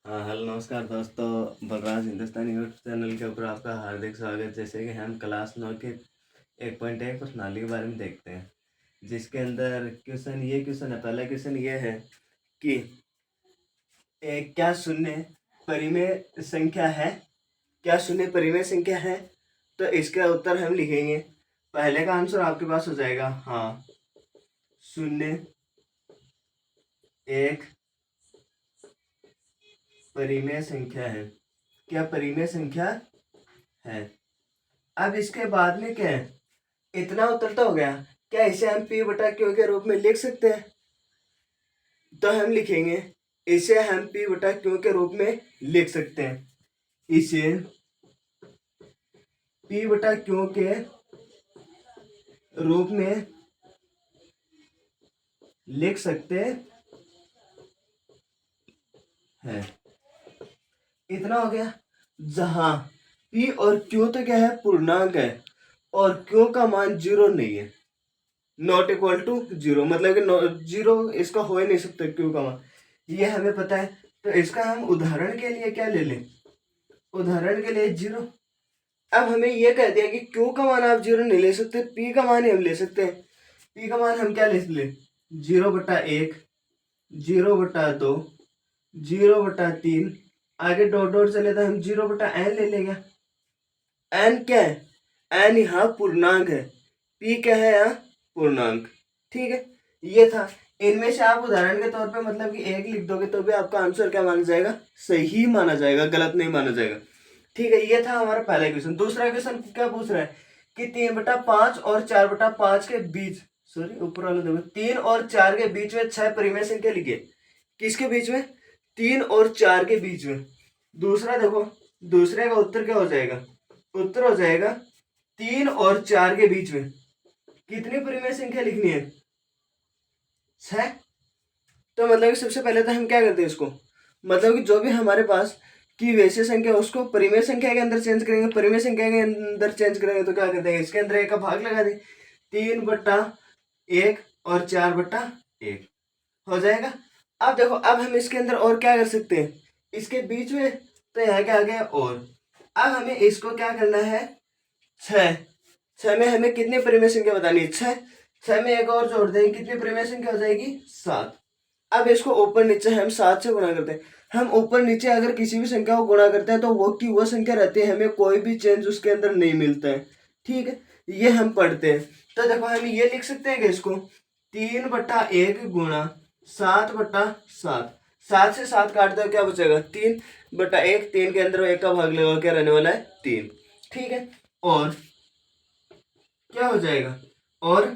हाँ, हेलो नमस्कार दोस्तों। बलराज हिंदुस्तानी यूट्यूब चैनल के ऊपर आपका हार्दिक स्वागत। जैसे कि हम क्लास 9 के 1.1 प्रणाली के बारे में देखते हैं, जिसके अंदर क्वेश्चन है। पहला क्वेश्चन ये है कि क्या शून्य परिमेय संख्या है? क्या शून्य परिमेय संख्या है? तो इसका उत्तर हम लिखेंगे। पहले का आंसर आपके पास हो जाएगा हाँ, शून्य एक परिमेय संख्या है। क्या परिमेय संख्या है? अब इसके बाद में क्या है, इतना उत्तर तो हो गया। क्या इसे हम पी बटा क्यू के रूप में लिख सकते हैं? तो हम लिखेंगे, इसे हम पी बटा क्यू के रूप में लिख सकते हैं। इसे पी बटा क्यू के रूप में लिख सकते हैं। इतना हो गया। जहां पी और क्यू तो क्या है, पूर्णांक है, और क्यू का मान 0 नहीं है, नॉट इक्वल टू 0, मतलब कि 0 इसका हो ही नहीं सकता क्यू का मान, ये हमें पता है। तो इसका हम उदाहरण के लिए क्या ले लें? उदाहरण के लिए 0। अब हमें ये कह दिया कि क्यू का मान आप 0 नहीं ले सकते, पी का मान ही हम ले सकते हैं। पी का मान हम क्या ले सकते? 0/1, 0/2, 0/3, आगे डॉट डॉट चले तो हम 0/n ले लेंगे। n क्या है? n यहाँ पूर्णांक है, p क्या है यहाँ? पूर्णांक। ठीक है, ये था। इनमें से आप उदाहरण के तौर पे मतलब कि 1 लिख दोगे तो भी आपका आंसर क्या माना जाएगा? सही माना जाएगा, गलत नहीं माना जाएगा। ठीक है, ये था हमारा पहला क्वेश्चन। दूसरा क्वेश्चन क्या पूछ रहा है कि 3/5 और 4/5 के बीच, सॉरी ऊपर वाला देखो, 3 और 4 के बीच में 6 परिमेय संख्या लिखिए। किसके बीच में? 3 और 4 के बीच में। दूसरा देखो, दूसरे का उत्तर क्या हो जाएगा? उत्तर हो जाएगा 3 और 4 के बीच में कितनी परिमेय संख्या लिखनी है? 6। तो मतलब कि सबसे पहले तो हम क्या करते हैं इसको, मतलब कि जो भी हमारे पास की वैसे संख्या उसको परिमेय संख्या के अंदर चेंज करेंगे। परिमेय संख्या के अंदर चेंज करेंगे तो क्या करते हैं, इसके अंदर 1 का भाग लगा दें। 3/1 और 4/1 हो जाएगा। अब देखो, अब हम इसके अंदर और क्या कर सकते हैं इसके बीच में, तो यहाँ क्या आ गया और। अब हमें इसको क्या करना है, 6। 6 में हमें कितनी परिमेय संख्या बतानी है? 6। 6 में एक और जोड़ देंगे, कितनी परिमेय संख्या हो जाएगी? 7। अब इसको ऊपर नीचे हम 7 से गुणा करते हैं। हम ऊपर नीचे अगर किसी भी संख्या को गुणा करते हैं तो वो की वो संख्या रहती है, हमें कोई भी चेंज उसके अंदर नहीं मिलता है। ठीक है, ये हम पढ़ते हैं। तो देखो हम ये लिख सकते हैं कि इसको 3/1 गुणा 7/7। 7 से 7 काट दो, क्या बचेगा? 3/1। 3 के अंदर 1 का भाग लगा, क्या रहने वाला है? 3। ठीक है, और क्या हो जाएगा? और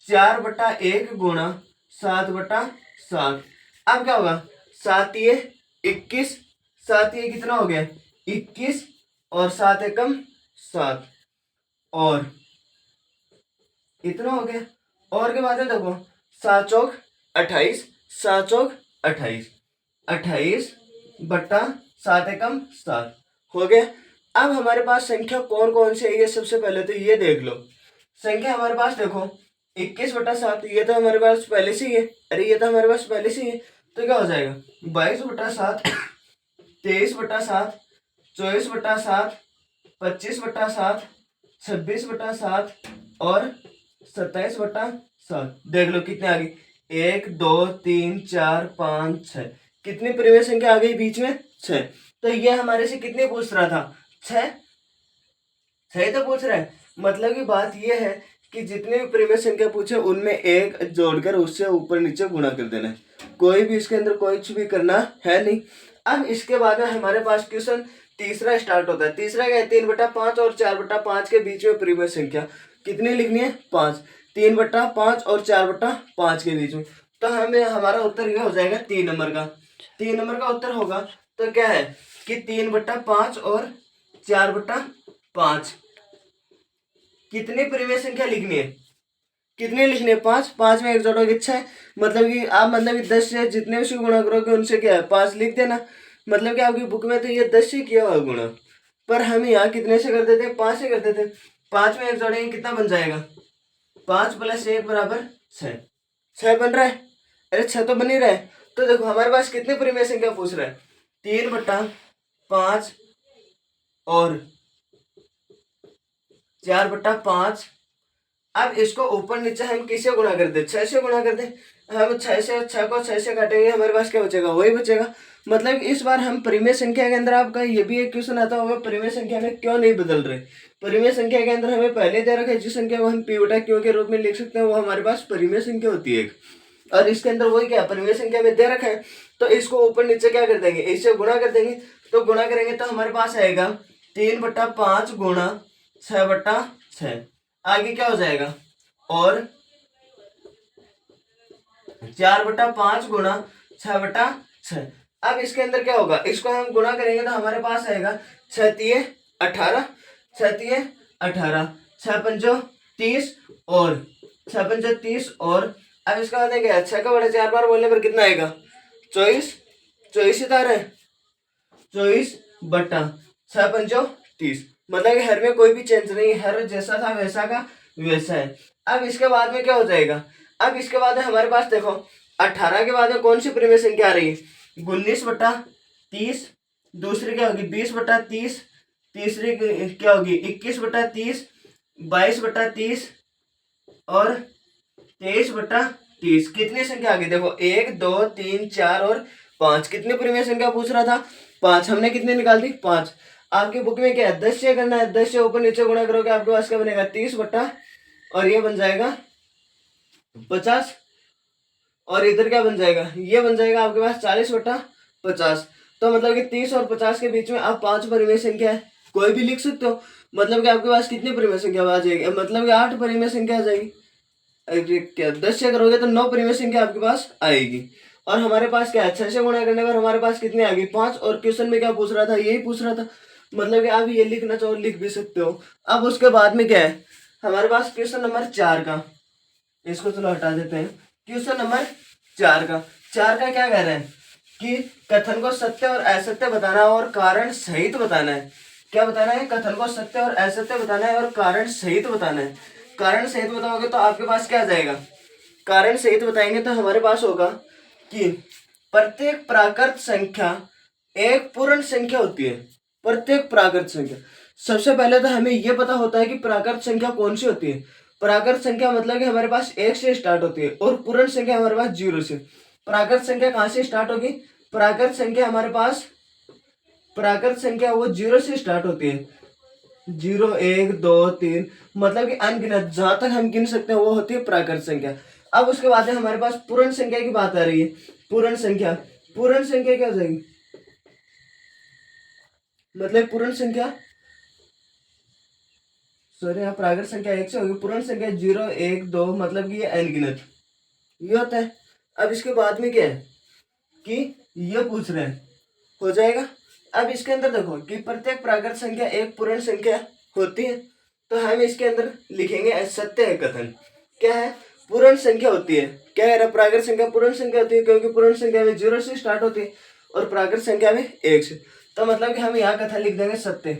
4/1 गुणा 7/7। अब क्या होगा? 7 ये 21, 7 ये कितना हो गया? 21, और 7 एकम 7, और इतना हो गया। और के बाद में देखो, 7 चौक 28, 7 चौक 28, 28/7 एकम 7 हो गया। अब हमारे पास संख्या कौन कौन सी है, ये सबसे पहले तो ये देख लो। संख्या हमारे पास देखो 21/7, ये तो हमारे पास पहले से ही है। अरे ये तो हमारे पास पहले से ही है, तो क्या हो जाएगा? 22/7, 23/7, 24/7, 25/7, 26/7 और 27/7। देख लो कितने आ गई, 1 2 3 4 5 6। कितनी परिमेय संख्या आ गई बीच में? 6। तो ये हमारे से कितने पूछ रहा था? 6। सही तो पूछ रहा है। मतलब की बात ये है कि जितने भी परिमेय संख्या पूछे उनमें एक जोड़कर उससे ऊपर नीचे गुणा कर देना है। कोई भी इसके अंदर कुछ भी करना है नहीं। अब इसके बाद में हमारे पास क्वेश्चन तीसरा स्टार्ट होता है। तीसरा क्या है? 3/5 और 4/5 के बीच में परिमेय संख्या कितनी लिखनी है? 5। 3/5 और 4/5 के बीच में, तो हमें हमारा उत्तर ये हो जाएगा 3 नंबर का। 3 नंबर का उत्तर होगा। तो क्या है कि 3/5 और 4/5 कितनी परिमेय संख्या लिखनी है? कितनी लिखनी है? 5। 5 में एक जोड़ोगे 6, मतलब कि आप मतलब कि 10 से जितने भी गुणा करोगे उनसे क्या है, 5 लिख देना। मतलब कि आपकी बुक में तो ये 10 से किया हुआ गुणा, पर हम यहाँ कितने से कर देते हैं? 5 से कर देते हैं। 5 में एक जोड़ेंगे, कितना बन जाएगा? 5 + 1 = 6। 6 बन रहा है? अरे 6 तो बन ही रहा है। तो देखो हमारे पास कितनी परिमेय संख्या पूछ रहा है? 3/5 और 4/5। अब इसको ऊपर नीचे हम किससे गुणा कर दे, 6 से गुणा कर दे। हम 6 को 6 से काटेंगे, हमारे पास क्या बचेगा, वही बचेगा। मतलब इस बार हम परिमेय संख्या के अंदर, आपका ये भी एक क्वेश्चन आता होगा, परिमेय संख्या में क्यों नहीं बदल रहे। परिमेय संख्या के अंदर हमें पहले दे रखा है जिस संख्या को हम पी बटा क्यू के रूप में लिख सकते हैं, वो हमारे पास परिमेय संख्या होती है। और इसके अंदर वही क्या परिमेय संख्या में दे रखा है, तो इसको ऊपर नीचे क्या कर देंगे, इससे गुणा कर देंगे। तो गुणा करेंगे तो हमारे पास आएगा 3/5 गुणा 6/6। आगे क्या हो जाएगा, और 4/5 गुणा 6/6। अब इसके अंदर क्या होगा, इसको हम गुणा करेंगे तो हमारे पास आएगा 6×3=18, 6×3=18, 6×5=30 और 6×5=30 और अब इसका बाद क्या है, 6 का बड़ा 4 बार बोलने पर कितना आएगा, 24। 24 ही था रे, 24/6×5=30। मतलब कि हर में कोई भी चेंज नहीं, हर जैसा था वैसा का वैसा है। अब इसके बाद में क्या हो जाएगा, अब इसके बाद में हमारे पास देखो 18 के बाद में कौन सी परिमेय संख्या आ रही है, 19/30। दूसरी क्या होगी 20/30। तीसरी क्या होगी 21/30, 22/30 और 23/30। कितनी संख्या आ गई देखो, 1 2 3 4 और 5। कितनी परिमेय संख्या पूछ रहा था, 5। हमने कितनी निकाल दी, 5। आपकी बुक में क्या है, 10 से करना है, 10 से ऊपर नीचे गुणा करोगे आपके पास क्या बनेगा, 30 बटा और ये बन जाएगा 50। और इधर क्या बन जाएगा, ये बन जाएगा आपके पास 40/50। तो मतलब कि 30 और 50 के बीच में आप 5 परिमेय संख्या है, कोई भी लिख सकते हो। मतलब कि आपके पास कितनी परिमेय संख्या आ जाएगी, मतलब कि 8 परिमेय संख्या आ जाएगी। क्या 10 से करोगे तो 9 परिमेय संख्या आपके पास आएगी। और हमारे पास क्या है, 6 से गुणा करने पर हमारे पास कितनी आ गई, 5। और क्वेश्चन में क्या पूछ रहा था, यही पूछ रहा था। मतलब कि आप ये लिखना चाहो लिख भी सकते हो। अब उसके बाद में क्या है हमारे पास, क्वेश्चन नंबर 4 का, इसको चलो हटा देते हैं। क्वेश्चन नंबर 4 का क्या कह रहे हैं कि कथन को सत्य और असत्य बताना और कारण सहित बताना है। क्या बताना है, कथन को सत्य और असत्य बताना है और कारण सहित बताना है। कारण सहित बताओगे तो आपके पास क्या आ जाएगा, कारण सहित बताएंगे तो हमारे पास होगा कि प्रत्येक प्राकृत संख्या एक पूर्ण संख्या होती है। प्रत्येक प्राकृत संख्या, सबसे पहले तो हमें यह पता होता है कि प्राकृत संख्या कौन सी होती है। प्राकृत संख्या मतलब कि हमारे पास 1 से स्टार्ट होती है और पूर्ण संख्या हमारे पास 0 से। प्राकृत संख्या कहां से स्टार्ट होगी, प्राकृत संख्या हमारे पास, प्राकृत संख्या वो 0 से स्टार्ट होती है। 0 1 2 3 मतलब कि अनगिनत, जहां तक हम गिन सकते हैं वो होती है प्राकृत संख्या। अब उसके बाद हमारे पास पूर्ण संख्या की बात आ रही है। पूर्ण संख्या, पूर्ण संख्या क्या हो जाएगी, मतलब पूर्ण संख्या, सॉरी यहाँ प्राकृत संख्या 1 से होगी, पूर्ण संख्या 0 1 2 मतलब कि ये अनगिनत, ये होता है। अब इसके बाद में क्या है कि ये पूछ रहे हैं, हो जाएगा। अब इसके अंदर देखो कि प्रत्येक प्राकृत संख्या एक पूर्ण संख्या होती है, तो हम इसके अंदर लिखेंगे सत्य है कथन। क्या है, पूर्ण संख्या होती है। क्या है, प्राकृत संख्या पूर्ण संख्या होती है, क्योंकि पूर्ण संख्या में 0 से स्टार्ट होती है और प्राकृत संख्या में 1 से। तो मतलब कि हम यहाँ कथन लिख देंगे सत्य।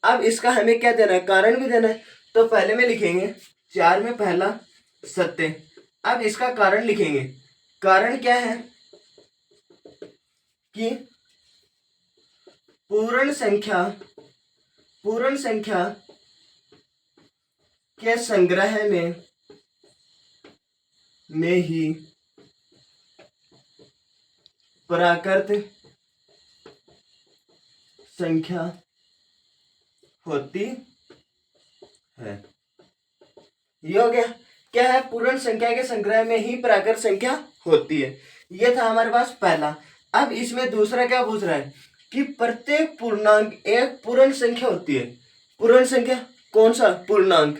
अब इसका हमें क्या देना है, कारण भी देना है। तो पहले में लिखेंगे 4 में पहला सत्य। अब इसका कारण लिखेंगे, कारण क्या है कि पूर्ण संख्या के संग्रह में ही प्राकृत संख्या होती है। ये हो गया। क्या है, पूर्ण संख्या के संग्रह में ही प्राकृत संख्या होती है। ये था हमारे पास पहला। अब इसमें दूसरा क्या पूछ रहा है कि प्रत्येक पूर्णांक एक पूर्ण संख्या होती है। पूर्ण संख्या कौन सा, पूर्णांक।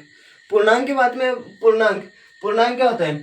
पूर्णांक की बात में, पूर्णांक क्या होता है,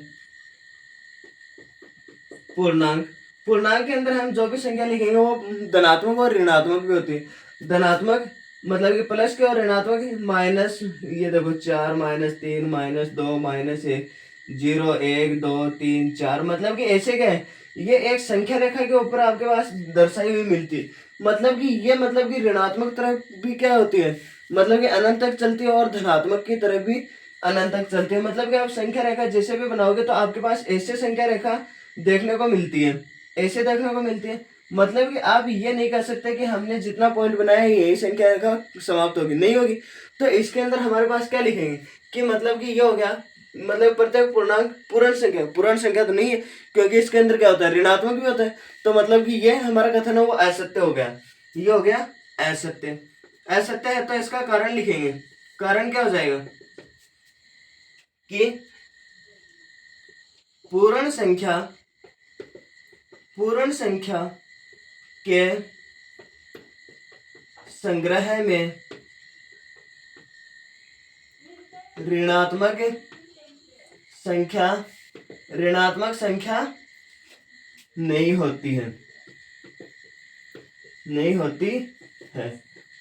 पूर्णांक के अंदर हम जो भी संख्या लिखेंगे वो धनात्मक और ऋणात्मक भी होती है। धनात्मक मतलब कि प्लस के, और ऋणात्मक माइनस, ये देखो 4 -3 -2 -1 0 1 2 3 4, मतलब कि ऐसे क्या है, ये एक संख्या रेखा के ऊपर आपके पास दर्शाई हुई मिलती है। मतलब कि ये, मतलब कि ऋणात्मक तरफ भी क्या होती है, मतलब कि अनंत तक चलती है और धनात्मक की तरफ भी अनंत तक चलती है। मतलब कि आप संख्या रेखा जैसे भी बनाओगे तो आपके पास ऐसे संख्या रेखा देखने को मिलती है, ऐसे देखने को मिलती है। मतलब कि आप ये नहीं कह सकते कि हमने जितना पॉइंट बनाया है यही संख्या का समाप्त होगी, नहीं होगी। तो इसके अंदर हमारे पास क्या लिखेंगे कि मतलब कि ये हो गया, मतलब प्रत्येक पूर्णांक पूर्ण संख्या तो नहीं है, क्योंकि इसके अंदर क्या होता है, ऋणात्मक भी होता है। तो मतलब कि ये हमारा कथन है वो असत्य हो गया, ये हो गया असत्य। असत्य है तो इसका कारण लिखेंगे। कारण क्या हो जाएगा कि पूर्ण संख्या के संग्रह में ऋणात्मक संख्या नहीं होती है,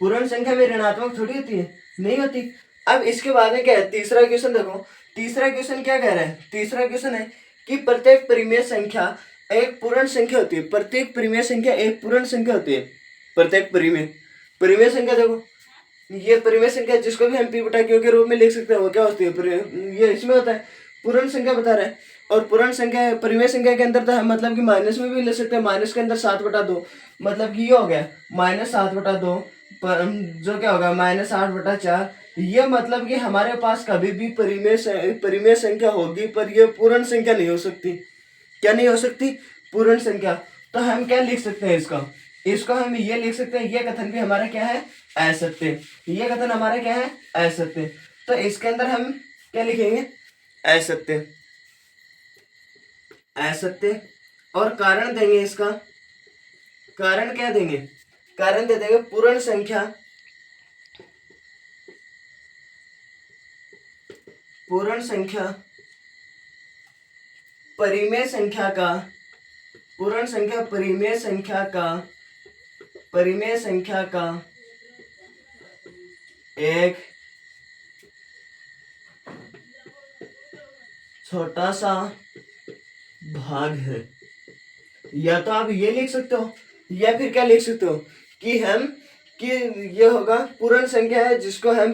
पूर्ण संख्या में ऋणात्मक थोड़ी होती है, नहीं होती। अब इसके बाद में क्या है, तीसरा क्वेश्चन देखो। तीसरा क्वेश्चन क्या कह रहा है, तीसरा क्वेश्चन है कि प्रत्येक परिमेय संख्या एक पूर्ण संख्या होती है, प्रत्येक परिमेय संख्या एक पूर्ण संख्या होती है। प्रत्येक परिमेय संख्या देखो, ये परिमेय संख्या जिसको भी हम पी बटा क्यू के रूप में लिख सकते हैं, वो क्या होती है, ये इसमें होता है, पूर्ण संख्या बता रहा है। और पूर्ण संख्या परिमेय संख्या के अंदर तो हम मतलब कि माइनस में भी ले सकते हैं, माइनस के अंदर 7/2, मतलब कि ये हो गया -7/2, जो क्या होगा -8/4। ये मतलब कि हमारे पास कभी भी परिमेय संख्या होगी, पर ये पूर्ण संख्या नहीं हो सकती। क्या नहीं हो सकती, पूर्ण संख्या। तो हम क्या लिख सकते हैं इसको हम ये लिख सकते हैं, ये कथन भी हमारा क्या है, असत्य। ये कथन हमारा क्या है, असत्य। तो इसके अंदर हम क्या लिखेंगे, असत्य। और कारण देंगे इसका, कारण क्या देंगे, कारण दे देंगे पूर्ण संख्या परिमेय संख्या का एक छोटा सा भाग है। या तो आप ये लिख सकते हो, या फिर क्या लिख सकते हो कि ये होगा पूर्ण संख्या है जिसको हम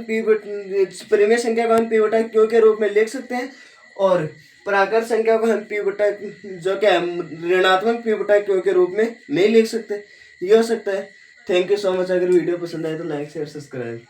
परिमेय संख्या को हम पी बटा क्यू के रूप में लिख सकते हैं, और प्राकृत संख्या को हम पी बटा जो क्या है ऋणात्मक पी बटा क्यू के रूप में नहीं लिख सकते। ये हो सकता है। Thank you so much. अगर वीडियो पसंद आए तो लाइक शेयर सब्सक्राइब।